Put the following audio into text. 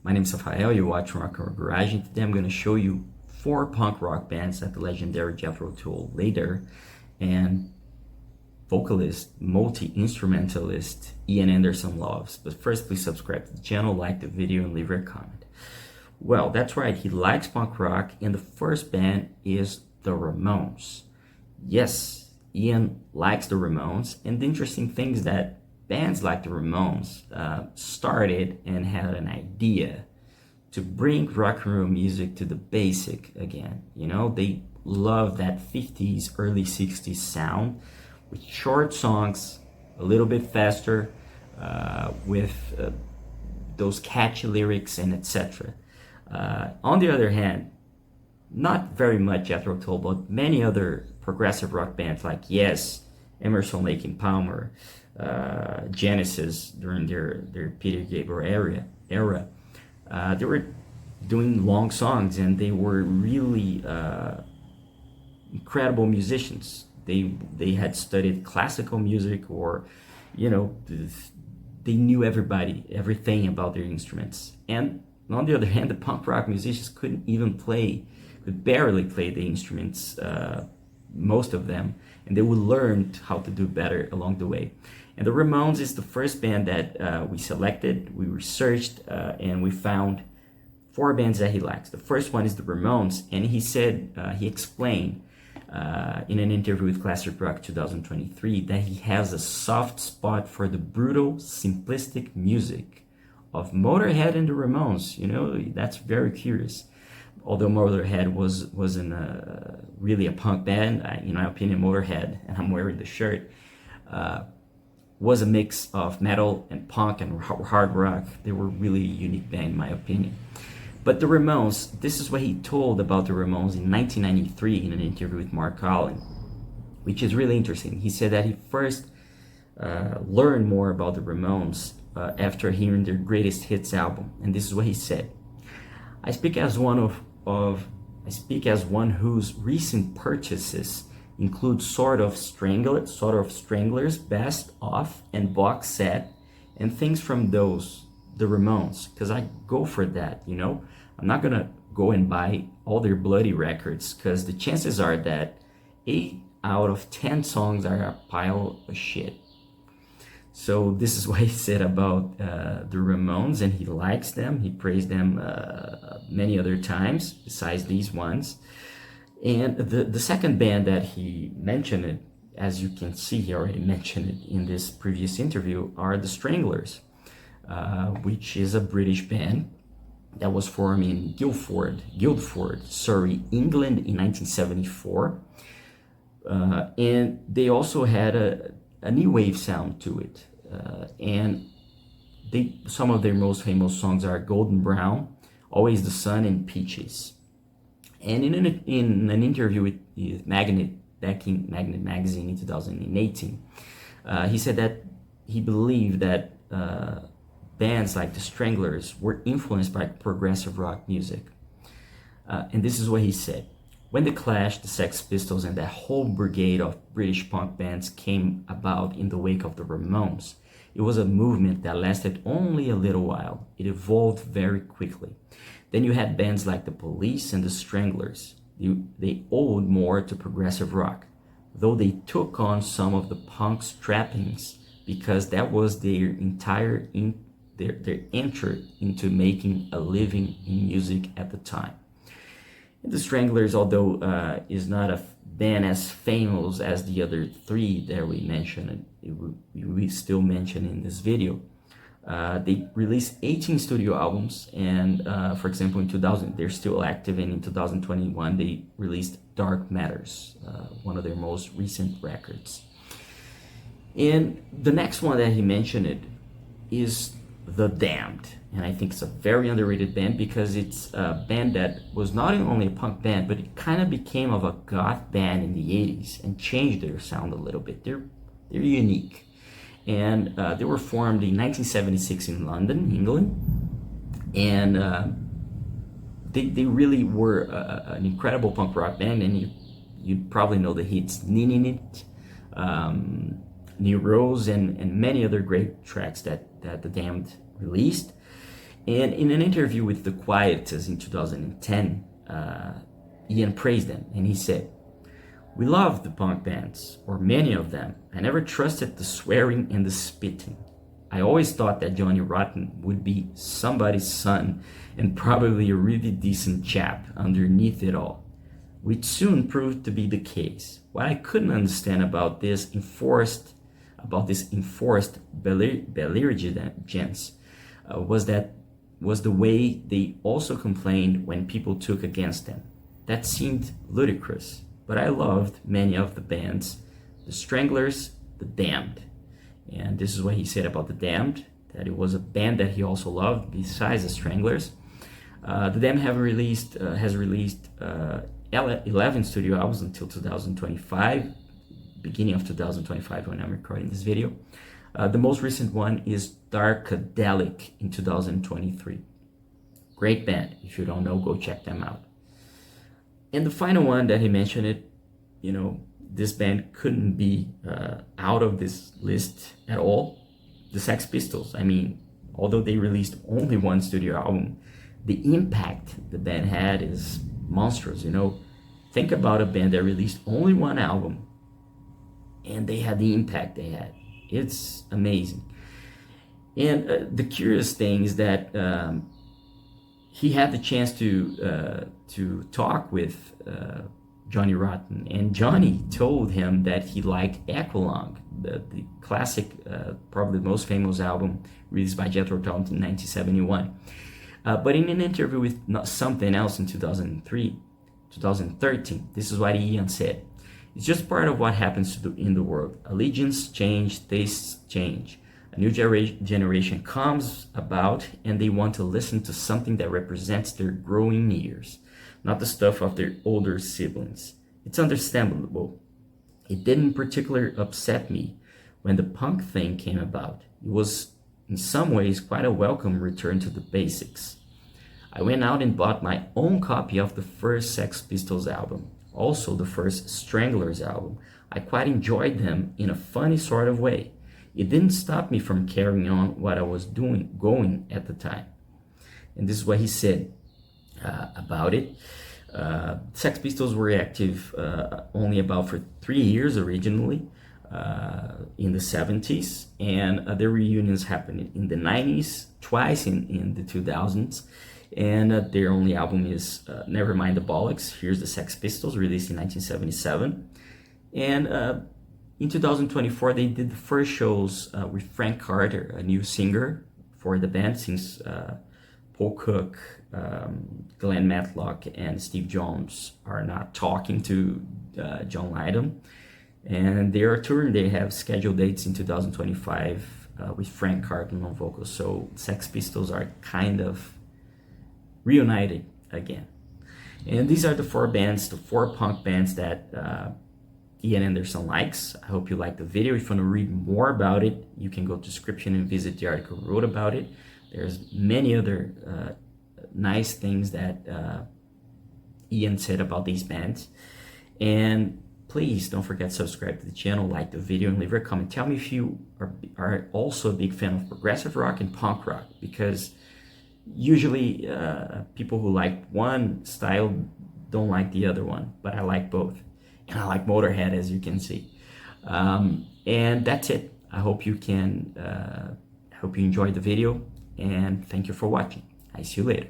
My name is Rafael, you watch Rock and Roll Garage, and today I'm going to show you 4 punk rock bands that the legendary Jethro Tull leader and vocalist, multi-instrumentalist Ian Anderson loves. But first, please subscribe to the channel, like the video, and leave your comment. Well, that's right, he likes punk rock, and the first band is the Ramones. Yes, Ian likes the Ramones, and the interesting thing is that bands like the Ramones started and had an idea to bring rock and roll music to the basic again. You know, they love that 50s, early 60s sound with short songs, a little bit faster, with those catchy lyrics and etc. On the other hand, not very much Jethro Tull, but many other progressive rock bands like Yes, Emerson, Lake and Palmer, Genesis during their Peter Gabriel era, they were doing long songs, and they were really incredible musicians. They had studied classical music, or you know, they knew everything about their instruments. And on the other hand, the punk rock musicians could barely play the instruments, most of them, and they would learn how to do better along the way. And the Ramones is the first band that we selected, we researched, and we found 4 bands that he likes. The first one is the Ramones, and he said, he explained in an interview with Classic Rock 2023 that he has a soft spot for the brutal, simplistic music of Motorhead and the Ramones. You know, that's very curious. Although Motorhead wasn't really a punk band, in my opinion, Motorhead, and I'm wearing the shirt, was a mix of metal and punk and hard rock. They were really a unique band, in my opinion. But the Ramones, this is what he told about the Ramones in 1993 in an interview with Mark Aqualung, which is really interesting. He said that he first learned more about the Ramones after hearing their Greatest Hits album, and this is what he said: "I speak as one whose recent purchases include sort of Stranglers, Best Of, and box set, and things from those, the Ramones, because I go for that, you know. I'm not gonna go and buy all their bloody records, because the chances are that 8 out of 10 songs are a pile of shit." So this is what he said about the Ramones, and he likes them. He praised them many other times besides these ones. And the second band that he mentioned, as you can see, he already mentioned it in this previous interview, are the Stranglers, which is a British band that was formed in Guildford, Surrey, England in 1974. And they also had a new wave sound to it. And some of their most famous songs are Golden Brown, Always the Sun, and Peaches. And in an interview with Magnet magazine in 2018, he said that he believed that bands like the Stranglers were influenced by progressive rock music. And this is what he said: "When the Clash, the Sex Pistols, and that whole brigade of British punk bands came about in the wake of the Ramones, it was a movement that lasted only a little while. It evolved very quickly. Then you had bands like the Police and the Stranglers. They owed more to progressive rock, though they took on some of the punk's trappings, because that was their their entry into making a living in music at the time." And the Stranglers, although is not a band as famous as the other 3 that we mentioned, we still mention in this video, they released 18 studio albums, and for example in 2000 they're still active, and in 2021 they released Dark Matters, one of their most recent records. And the next one that he mentioned is The Damned, and I think it's a very underrated band, because it's a band that was not only a punk band, but it kind of became of a goth band in the 80s and changed their sound a little bit. They're unique, and they were formed in 1976 in London, England, and they really were an incredible punk rock band. And you probably know the hits "Ninin It," New Rose, and many other great tracks that the Damned released. And in an interview with The Quietus in 2010, Ian praised them, and he said, "We loved the punk bands, or many of them. I never trusted the swearing and the spitting. I always thought that Johnny Rotten would be somebody's son and probably a really decent chap underneath it all, which soon proved to be the case. What I couldn't understand about this enforced belligerence was the way they also complained when people took against them. That seemed ludicrous, but I loved many of the bands, the Stranglers, the Damned." And this is what he said about the Damned, that it was a band that he also loved besides the Stranglers. The Damned has released 11 studio albums until 2025, beginning of 2025 when I'm recording this video. The most recent one is Darkadelic in 2023. Great band. If you don't know, go check them out. And the final one that he mentioned, this band couldn't be out of this list at all. The Sex Pistols. I mean, although they released only one studio album, the impact the band had is monstrous. Think about a band that released only one album and they had the impact they had. It's amazing. And the curious thing is that he had the chance to talk with Johnny Rotten, and Johnny told him that he liked Aqualung, the classic, probably the most famous album released by Jethro Tull in 1971. But in an interview with Something Else in 2013, this is what Ian said: "It's just part of what happens in the world. Allegiance change, tastes change. A new generation comes about and they want to listen to something that represents their growing years, not the stuff of their older siblings. It's understandable. It didn't particularly upset me when the punk thing came about. It was in some ways quite a welcome return to the basics. I went out and bought my own copy of the first Sex Pistols album, also the first Stranglers album. I quite enjoyed them in a funny sort of way. It didn't stop me from carrying on what I was going at the time." And this is what he said about it. Sex Pistols were active only about for 3 years originally, in the 70s, and their reunions happened in the 90s, twice in the 2000s, and their only album is Nevermind the Bollocks, Here's the Sex Pistols, released in 1977. And in 2024, they did the first shows with Frank Carter, a new singer for the band, since Paul Cook, Glenn Matlock, and Steve Jones are not talking to John Lydon. And they are touring. They have scheduled dates in 2025 with Frank Carter on vocals. So Sex Pistols are kind of reunited again. And these are the four punk bands that Ian Anderson likes. I hope you liked the video. If you want to read more about it, you can go to the description and visit the article I wrote about it. There's many other nice things that Ian said about these bands. And please don't forget to subscribe to the channel, like the video, and leave a comment. Tell me if you are also a big fan of progressive rock and punk rock, because usually people who like one style don't like the other one, but I like both. And I like Motorhead, as you can see. And that's it. I hope you enjoyed the video, and thank you for watching. I see you later.